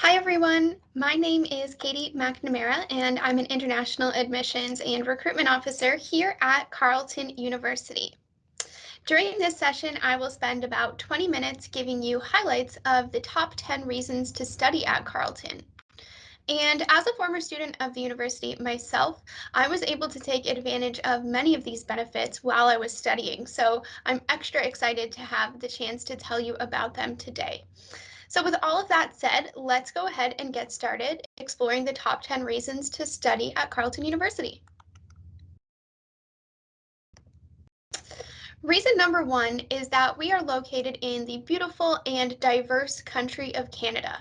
Hi everyone, my name is Katie Macnamara and I'm an International Admissions and Recruitment Officer here at Carleton University. During this session, I will spend about 20 minutes giving you highlights of the top 10 reasons to study at Carleton. And as a former student of the university myself, I was able to take advantage of many of these benefits while I was studying, so I'm extra excited to have the chance to tell you about them today. So with all of that said, let's go ahead and get started exploring the top 10 reasons to study at Carleton University. Reason number one is that we are located in the beautiful and diverse country of Canada.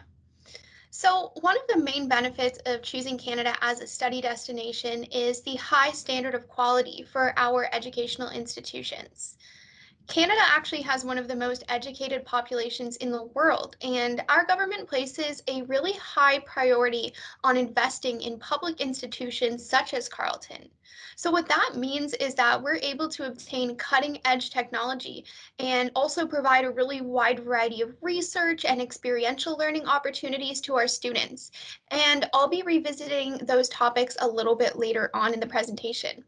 So one of the main benefits of choosing Canada as a study destination is the high standard of quality for our educational institutions. Canada actually has one of the most educated populations in the world, and our government places a really high priority on investing in public institutions such as Carleton. So, what that means is that we're able to obtain cutting edge technology and also provide a really wide variety of research and experiential learning opportunities to our students. And I'll be revisiting those topics a little bit later on in the presentation.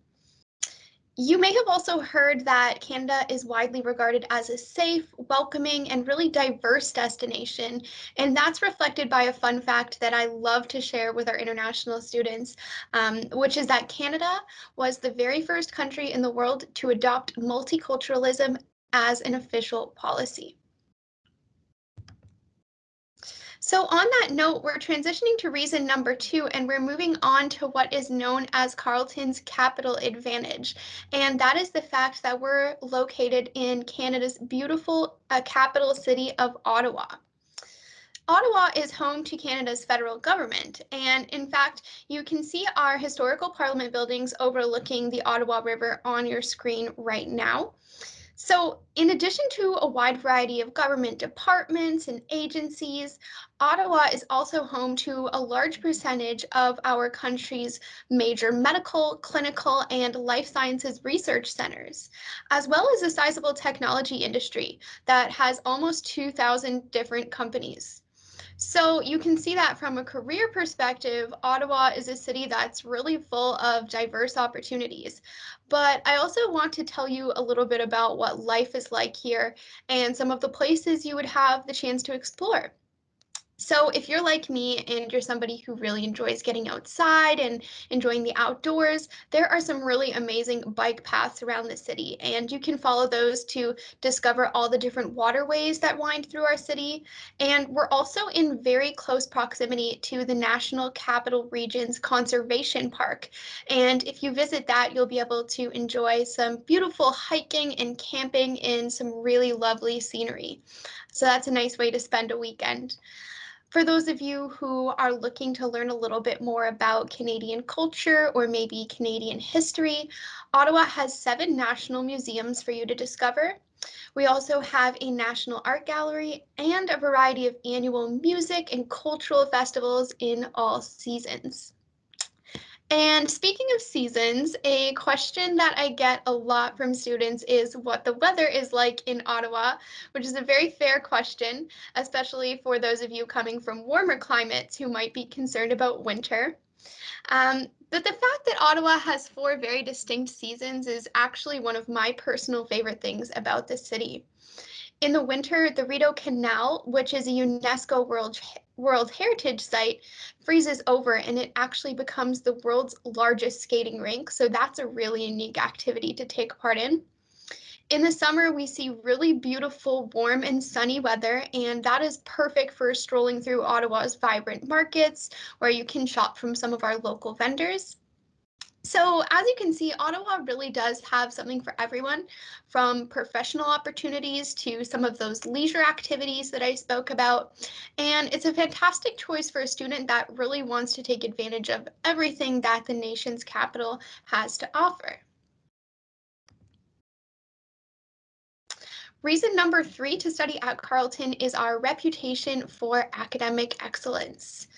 You may have also heard that Canada is widely regarded as a safe, welcoming, and really diverse destination. And that's reflected by a fun fact that I love to share with our international students, which is that Canada was the very first country in the world to adopt multiculturalism as an official policy. So on that note, we're transitioning to reason number two, and we're moving on to what is known as Carleton's capital advantage. And that is the fact that we're located in Canada's beautiful capital city of Ottawa. Ottawa is home to Canada's federal government, and in fact, you can see our historical parliament buildings overlooking the Ottawa River on your screen right now. So, in addition to a wide variety of government departments and agencies, Ottawa is also home to a large percentage of our country's major medical, clinical, and life sciences research centers, as well as a sizable technology industry that has almost 2,000 different companies. So you can see that from a career perspective, Ottawa is a city that's really full of diverse opportunities. But I also want to tell you a little bit about what life is like here and some of the places you would have the chance to explore. So, if you're like me and you're somebody who really enjoys getting outside and enjoying the outdoors, there are some really amazing bike paths around the city, and you can follow those to discover all the different waterways that wind through our city. And we're also in very close proximity to the National Capital Region's Conservation Park. And if you visit that, you'll be able to enjoy some beautiful hiking and camping in some really lovely scenery. So, that's a nice way to spend a weekend. For those of you who are looking to learn a little bit more about Canadian culture or maybe Canadian history, Ottawa has 7 national museums for you to discover. We also have a national art gallery and a variety of annual music and cultural festivals in all seasons. And speaking of seasons, a question that I get a lot from students is what the weather is like in Ottawa, which is a very fair question, especially for those of you coming from warmer climates who might be concerned about winter. But the fact that Ottawa has 4 very distinct seasons is actually one of my personal favorite things about the city. In the winter, the Rideau Canal, which is a UNESCO World Heritage Site, freezes over and it actually becomes the world's largest skating rink. So that's a really unique activity to take part in. In the summer, we see really beautiful, warm, and sunny weather, and that is perfect for strolling through Ottawa's vibrant markets where you can shop from some of our local vendors. So, as you can see, Ottawa really does have something for everyone, from professional opportunities to some of those leisure activities that I spoke about. And it's a fantastic choice for a student that really wants to take advantage of everything that the nation's capital has to offer. Reason number 3 to study at Carleton is our reputation for academic excellence.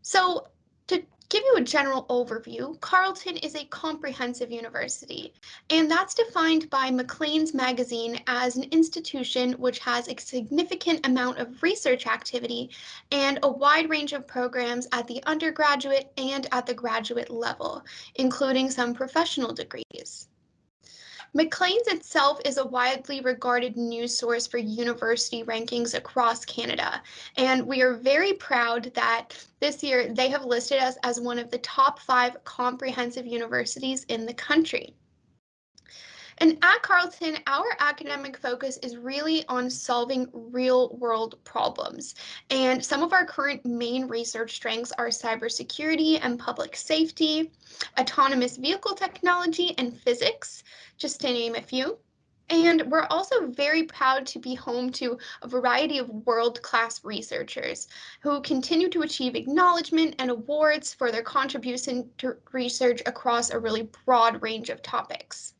So, to Give you a general overview, Carleton is a comprehensive university, and that's defined by Maclean's magazine as an institution which has a significant amount of research activity and a wide range of programs at the undergraduate and at the graduate level, including some professional degrees. Maclean's itself is a widely regarded news source for university rankings across Canada, and we are very proud that this year they have listed us as one of the top 5 comprehensive universities in the country. And at Carleton, our academic focus is really on solving real world problems. And some of our current main research strengths are cybersecurity and public safety, autonomous vehicle technology, and physics, just to name a few. And we're also very proud to be home to a variety of world-class researchers who continue to achieve acknowledgement and awards for their contribution to research across a really broad range of topics.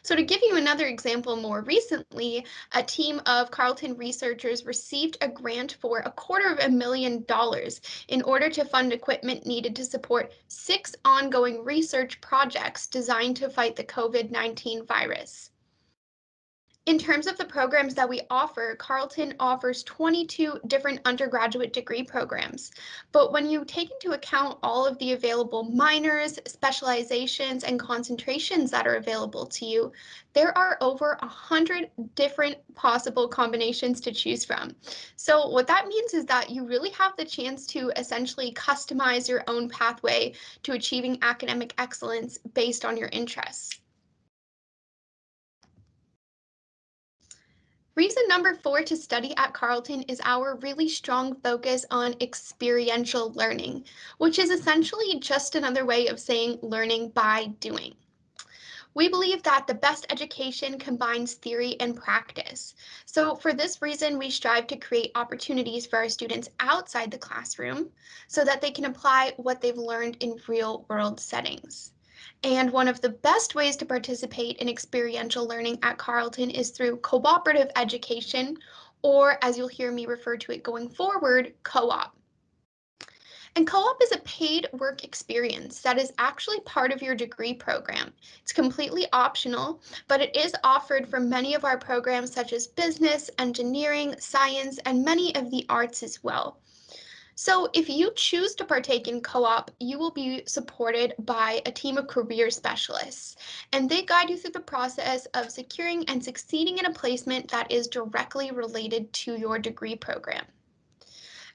So to give you another example, more recently, a team of Carleton researchers received a grant for $250,000 in order to fund equipment needed to support 6 ongoing research projects designed to fight the COVID-19 virus. In terms of the programs that we offer, Carleton offers 22 different undergraduate degree programs. But when you take into account all of the available minors, specializations, and concentrations that are available to you, there are over 100 different possible combinations to choose from. So what that means is that you really have the chance to essentially customize your own pathway to achieving academic excellence based on your interests. Reason number 4 to study at Carleton is our really strong focus on experiential learning, which is essentially just another way of saying learning by doing. We believe that the best education combines theory and practice. So for this reason, we strive to create opportunities for our students outside the classroom so that they can apply what they've learned in real world settings. And one of the best ways to participate in experiential learning at Carleton is through cooperative education, or as you'll hear me refer to it going forward, co-op. And co-op is a paid work experience that is actually part of your degree program. It's completely optional, but it is offered for many of our programs such as business, engineering, science, and many of the arts as well. So if you choose to partake in co-op, you will be supported by a team of career specialists, and they guide you through the process of securing and succeeding in a placement that is directly related to your degree program.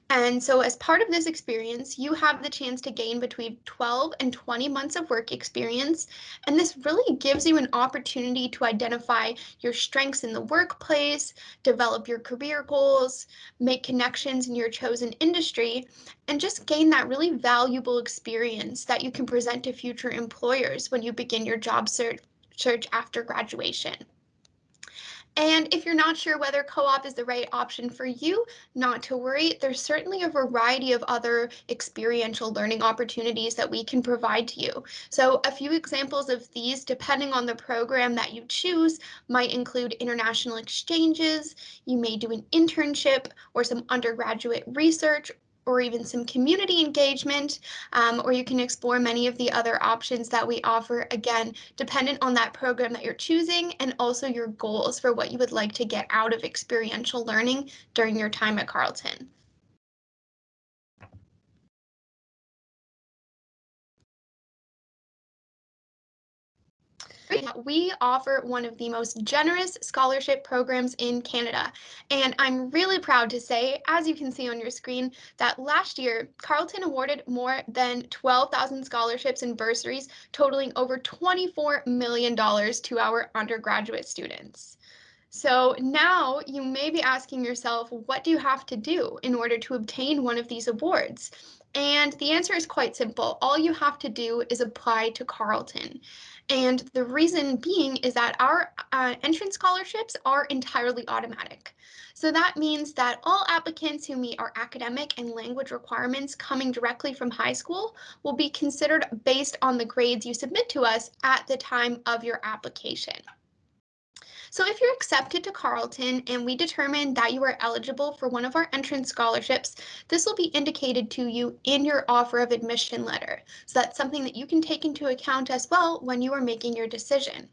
And so as part of this experience, you have the chance to gain between 12 and 20 months of work experience. And this really gives you an opportunity to identify your strengths in the workplace, develop your career goals, make connections in your chosen industry, and just gain that really valuable experience that you can present to future employers when you begin your job search after graduation. And if you're not sure whether co-op is the right option for you, not to worry. There's certainly a variety of other experiential learning opportunities that we can provide to you. So a few examples of these, depending on the program that you choose, might include international exchanges, you may do an internship or some undergraduate research, or even some community engagement, or you can explore many of the other options that we offer, again, dependent on that program that you're choosing and also your goals for what you would like to get out of experiential learning during your time at Carleton. We offer one of the most generous scholarship programs in Canada. And I'm really proud to say, as you can see on your screen, that last year, Carleton awarded more than 12,000 scholarships and bursaries, totaling over $24 million to our undergraduate students. So now you may be asking yourself, what do you have to do in order to obtain one of these awards? And the answer is quite simple. All you have to do is apply to Carleton. And the reason being is that our entrance scholarships are entirely automatic. So that means that all applicants who meet our academic and language requirements coming directly from high school will be considered based on the grades you submit to us at the time of your application. So if you're accepted to Carleton and we determine that you are eligible for one of our entrance scholarships, this will be indicated to you in your offer of admission letter. So that's something that you can take into account as well when you are making your decision.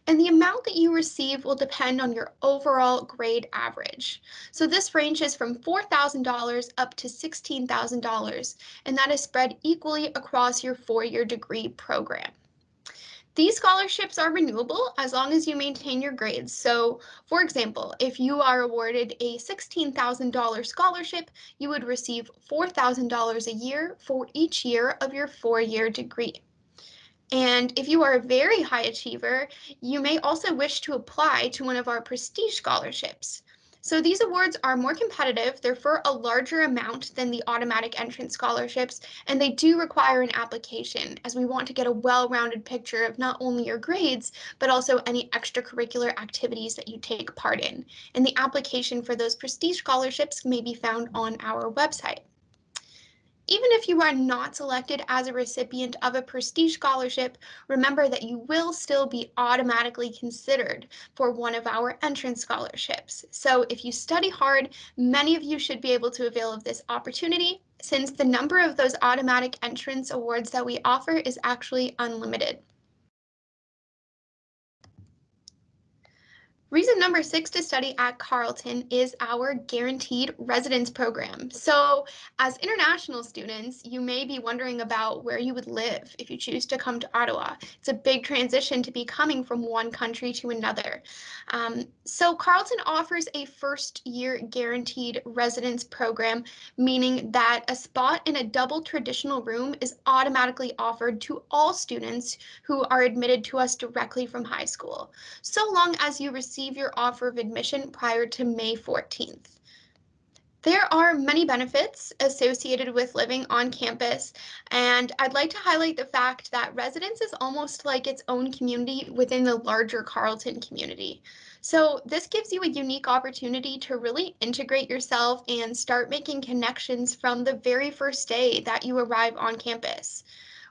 And the amount that you receive will depend on your overall grade average. So this ranges from $4,000 up to $16,000, and that is spread equally across your four-year degree program. These scholarships are renewable as long as you maintain your grades. So, for example, if you are awarded a $16,000 scholarship, you would receive $4,000 a year for each year of your four-year degree. And if you are a very high achiever, you may also wish to apply to one of our prestige scholarships. So these awards are more competitive, they're for a larger amount than the automatic entrance scholarships, and they do require an application as we want to get a well-rounded picture of not only your grades, but also any extracurricular activities that you take part in. And the application for those prestige scholarships may be found on our website. Even if you are not selected as a recipient of a prestige scholarship, remember that you will still be automatically considered for one of our entrance scholarships. So if you study hard, many of you should be able to avail of this opportunity since the number of those automatic entrance awards that we offer is actually unlimited. Reason number 6 to study at Carleton is our guaranteed residence program. So as international students, you may be wondering about where you would live if you choose to come to Ottawa. It's a big transition to be coming from one country to another. So Carleton offers a first year guaranteed residence program, meaning that a spot in a double traditional room is automatically offered to all students who are admitted to us directly from high school, so long as you receive your offer of admission prior to May 14th. There are many benefits associated with living on campus, and I'd like to highlight the fact that residence is almost like its own community within the larger Carleton community. So this gives you a unique opportunity to really integrate yourself and start making connections from the very first day that you arrive on campus.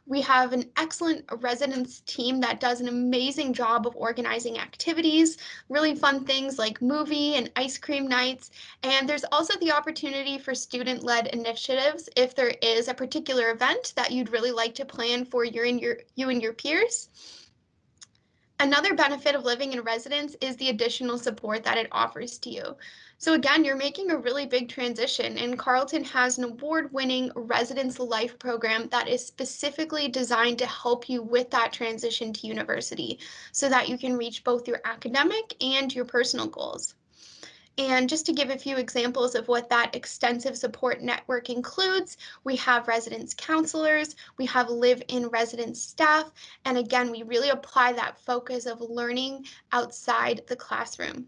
We have an excellent residence team that does an amazing job of organizing activities, really fun things like movie and ice cream nights. And there's also the opportunity for student-led initiatives if there is a particular event that you'd really like to plan for you and your peers. Another benefit of living in residence is the additional support that it offers to you. So again, you're making a really big transition, and Carleton has an award-winning residence life program that is specifically designed to help you with that transition to university so that you can reach both your academic and your personal goals. And just to give a few examples of what that extensive support network includes, we have residence counselors, we have live-in residence staff, and again, we really apply that focus of learning outside the classroom.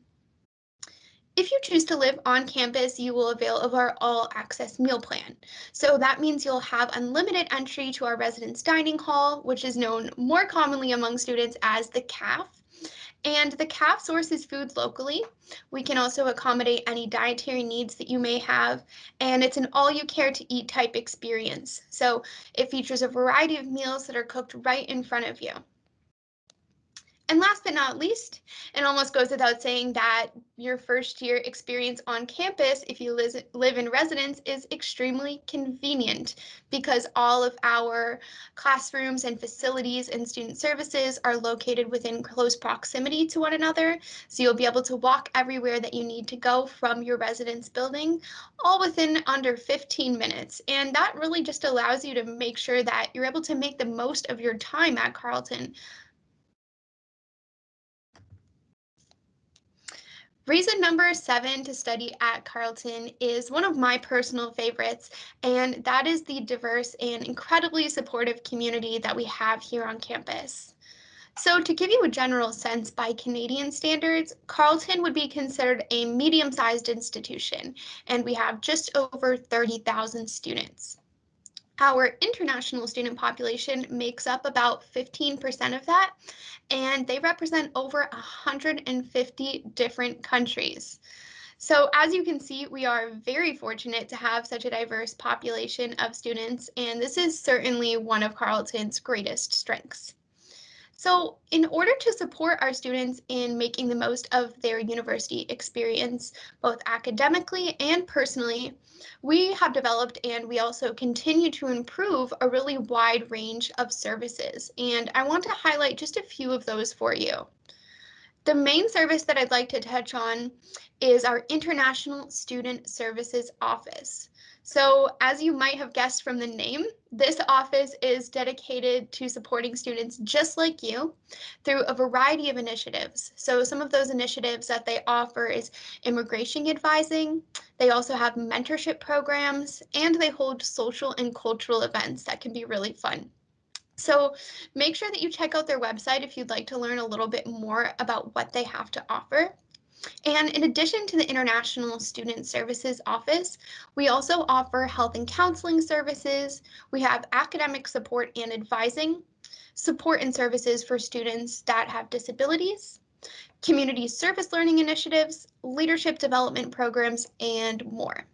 If you choose to live on campus, you will avail of our all-access meal plan. So that means you'll have unlimited entry to our residence dining hall, which is known more commonly among students as the CAF. And the CAF sources food locally. We can also accommodate any dietary needs that you may have, and it's an all-you-care-to-eat type experience. So it features a variety of meals that are cooked right in front of you. And last but not least, it almost goes without saying that your first year experience on campus, if you live in residence, is extremely convenient because all of our classrooms and facilities and student services are located within close proximity to one another. So you'll be able to walk everywhere that you need to go from your residence building, all within under 15 minutes. And that really just allows you to make sure that you're able to make the most of your time at Carleton. Reason number 7 to study at Carleton is one of my personal favorites, and that is the diverse and incredibly supportive community that we have here on campus. So to give you a general sense by Canadian standards, Carleton would be considered a medium-sized institution, and we have just over 30,000 students. Our international student population makes up about 15% of that, and they represent over 150 different countries. So as you can see, we are very fortunate to have such a diverse population of students, and this is certainly one of Carleton's greatest strengths. So, in order to support our students in making the most of their university experience, both academically and personally, we have developed and we also continue to improve a really wide range of services. And I want to highlight just a few of those for you. The main service that I'd like to touch on is our International Student Services Office. So, as you might have guessed from the name, this office is dedicated to supporting students just like you through a variety of initiatives. So, some of those initiatives that they offer is immigration advising, they also have mentorship programs, and they hold social and cultural events that can be really fun. So make sure that you check out their website if you'd like to learn a little bit more about what they have to offer. And in addition to the International Student Services Office, we also offer health and counseling services. We have academic support and advising, support and services for students that have disabilities, community service learning initiatives, leadership development programs, and more.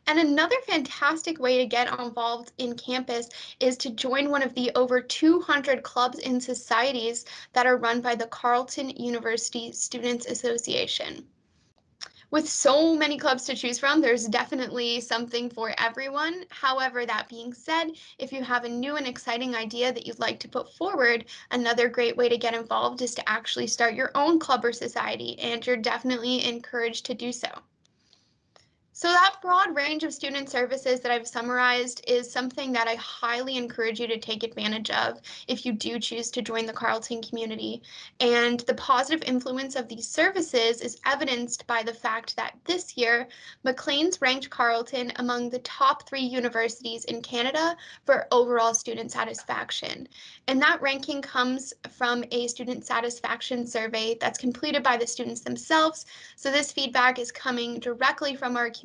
And another fantastic way to get involved in campus is to join one of the over 200 clubs and societies that are run by the Carleton University Students Association. With so many clubs to choose from, there's definitely something for everyone. However, that being said, if you have a new and exciting idea that you'd like to put forward, another great way to get involved is to actually start your own club or society, and you're definitely encouraged to do so. So that broad range of student services that I've summarized is something that I highly encourage you to take advantage of if you do choose to join the Carleton community. And the positive influence of these services is evidenced by the fact that this year, Maclean's ranked Carleton among the top 3 universities in Canada for overall student satisfaction. And that ranking comes from a student satisfaction survey that's completed by the students themselves. So this feedback is coming directly from our community.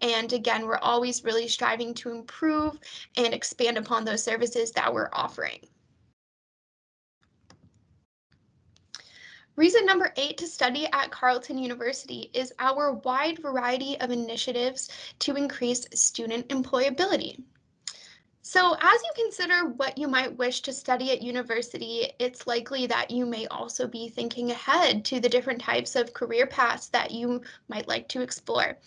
And again, we're always really striving to improve and expand upon those services that we're offering. Reason number 8 to study at Carleton University is our wide variety of initiatives to increase student employability. So, as you consider what you might wish to study at university, it's likely that you may also be thinking ahead to the different types of career paths that you might like to explore.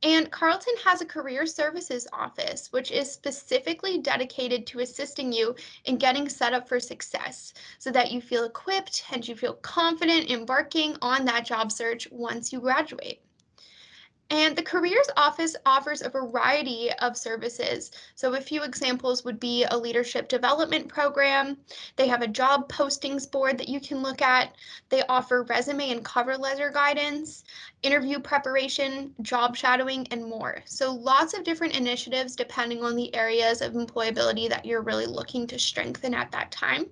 And Carleton has a career services office, which is specifically dedicated to assisting you in getting set up for success so that you feel equipped and you feel confident embarking on that job search once you graduate. And the Careers Office offers a variety of services. So, a few examples would be a leadership development program. They have a job postings board that you can look at. They offer resume and cover letter guidance, interview preparation, job shadowing, and more. So, lots of different initiatives depending on the areas of employability that you're really looking to strengthen at that time.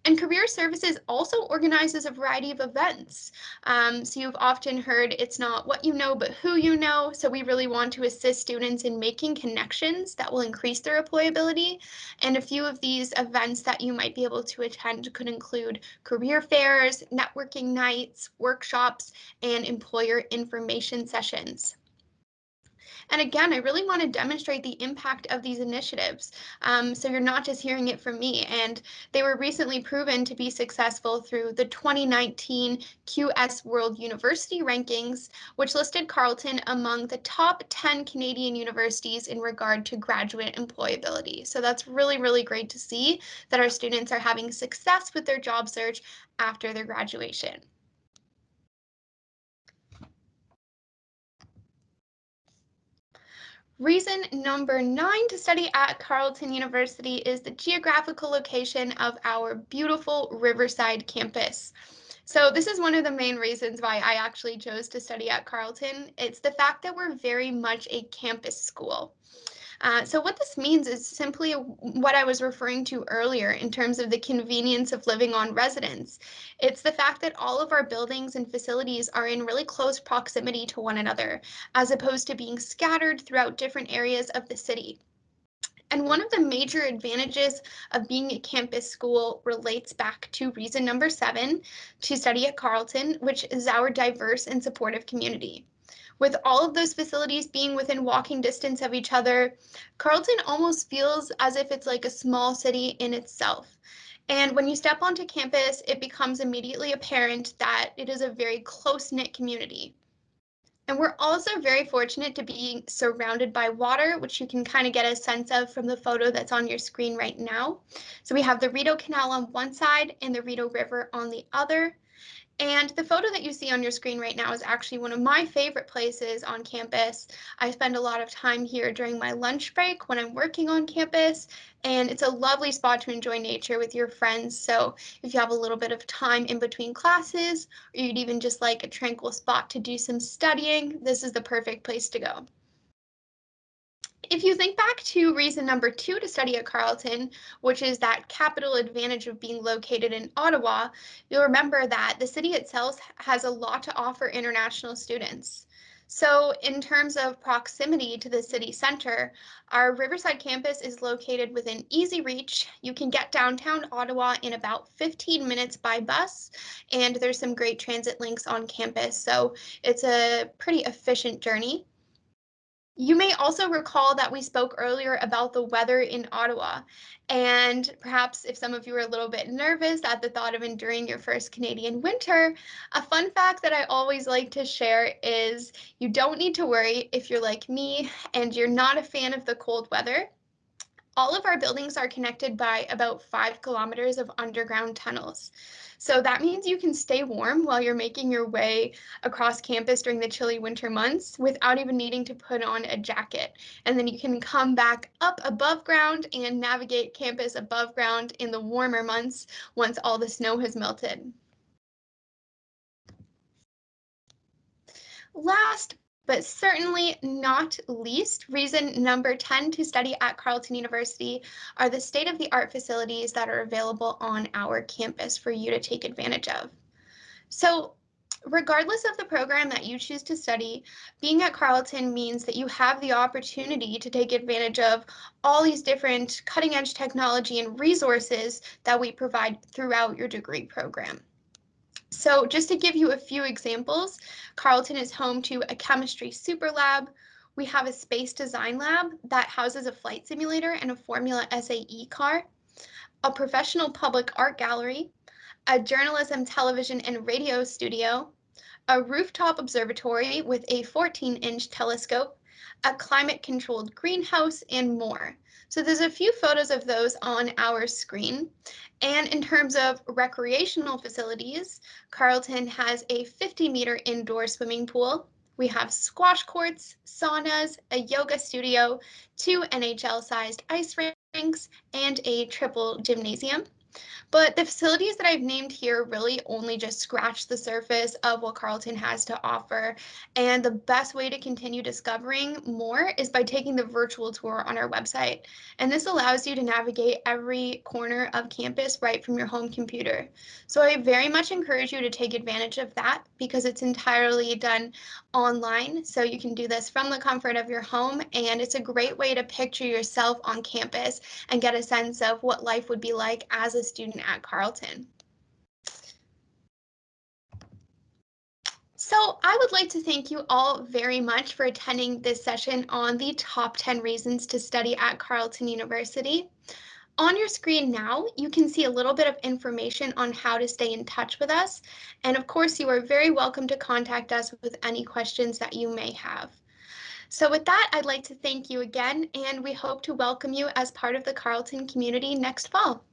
And Career Services also organizes a variety of events. So you've often heard it's not what you know, but who you know. So we really want to assist students in making connections that will increase their employability. And a few of these events that you might be able to attend could include career fairs, networking nights, workshops, and employer information sessions. And again, I really want to demonstrate the impact of these initiatives. So you're not just hearing it from me. And they were recently proven to be successful through the 2019 QS World University Rankings, which listed Carleton among the top 10 Canadian universities in regard to graduate employability. So that's really, really great to see that our students are having success with their job search after their graduation. Reason number 9 to study at Carleton University is the geographical location of our beautiful Riverside campus. So this is one of the main reasons why I actually chose to study at Carleton. It's the fact that we're very much a campus school. So what this means is simply what I was referring to earlier in terms of the convenience of living on residence. It's the fact that all of our buildings and facilities are in really close proximity to one another, as opposed to being scattered throughout different areas of the city. And one of the major advantages of being a campus school relates back to reason number 7 to study at Carleton, which is our diverse and supportive community. With all of those facilities being within walking distance of each other, Carleton almost feels as if it's like a small city in itself. And when you step onto campus, it becomes immediately apparent that it is a very close-knit community. And we're also very fortunate to be surrounded by water, which you can kind of get a sense of from the photo that's on your screen right now. So we have the Rideau Canal on one side and the Rideau River on the other. And the photo that you see on your screen right now is actually one of my favorite places on campus. I spend a lot of time here during my lunch break when I'm working on campus, and it's a lovely spot to enjoy nature with your friends. So if you have a little bit of time in between classes, or you'd even just like a tranquil spot to do some studying, this is the perfect place to go. If you think back to reason number 2 to study at Carleton, which is that capital advantage of being located in Ottawa, you'll remember that the city itself has a lot to offer international students. So in terms of proximity to the city center, our Riverside campus is located within easy reach. You can get downtown Ottawa in about 15 minutes by bus, and there's some great transit links on campus, so it's a pretty efficient journey. You may also recall that we spoke earlier about the weather in Ottawa, and perhaps if some of you are a little bit nervous at the thought of enduring your first Canadian winter, a fun fact that I always like to share is you don't need to worry if you're like me and you're not a fan of the cold weather. All of our buildings are connected by about 5 kilometers of underground tunnels. So that means you can stay warm while you're making your way across campus during the chilly winter months without even needing to put on a jacket. And then you can come back up above ground and navigate campus above ground in the warmer months once all the snow has melted. Last but certainly not least, reason number 10 to study at Carleton University are the state-of-the-art facilities that are available on our campus for you to take advantage of. So, regardless of the program that you choose to study, being at Carleton means that you have the opportunity to take advantage of all these different cutting-edge technology and resources that we provide throughout your degree program. So just to give you a few examples, Carleton is home to a chemistry super lab. We have a space design lab that houses a flight simulator and a Formula SAE car, a professional public art gallery, a journalism, television, and radio studio, a rooftop observatory with a 14-inch telescope, a climate-controlled greenhouse, and more. So there's a few photos of those on our screen. And in terms of recreational facilities, Carleton has a 50-meter indoor swimming pool. We have squash courts, saunas, a yoga studio, 2 NHL-sized ice rinks, and a triple gymnasium. But the facilities that I've named here really only just scratch the surface of what Carleton has to offer. And the best way to continue discovering more is by taking the virtual tour on our website. And this allows you to navigate every corner of campus right from your home computer. So I very much encourage you to take advantage of that because it's entirely done online. So you can do this from the comfort of your home. And it's a great way to picture yourself on campus and get a sense of what life would be like as a student at Carleton. So I would like to thank you all very much for attending this session on the top 10 reasons to study at Carleton University. On your screen now, you can see a little bit of information on how to stay in touch with us. And of course, you are very welcome to contact us with any questions that you may have. So with that, I'd like to thank you again, and we hope to welcome you as part of the Carleton community next fall.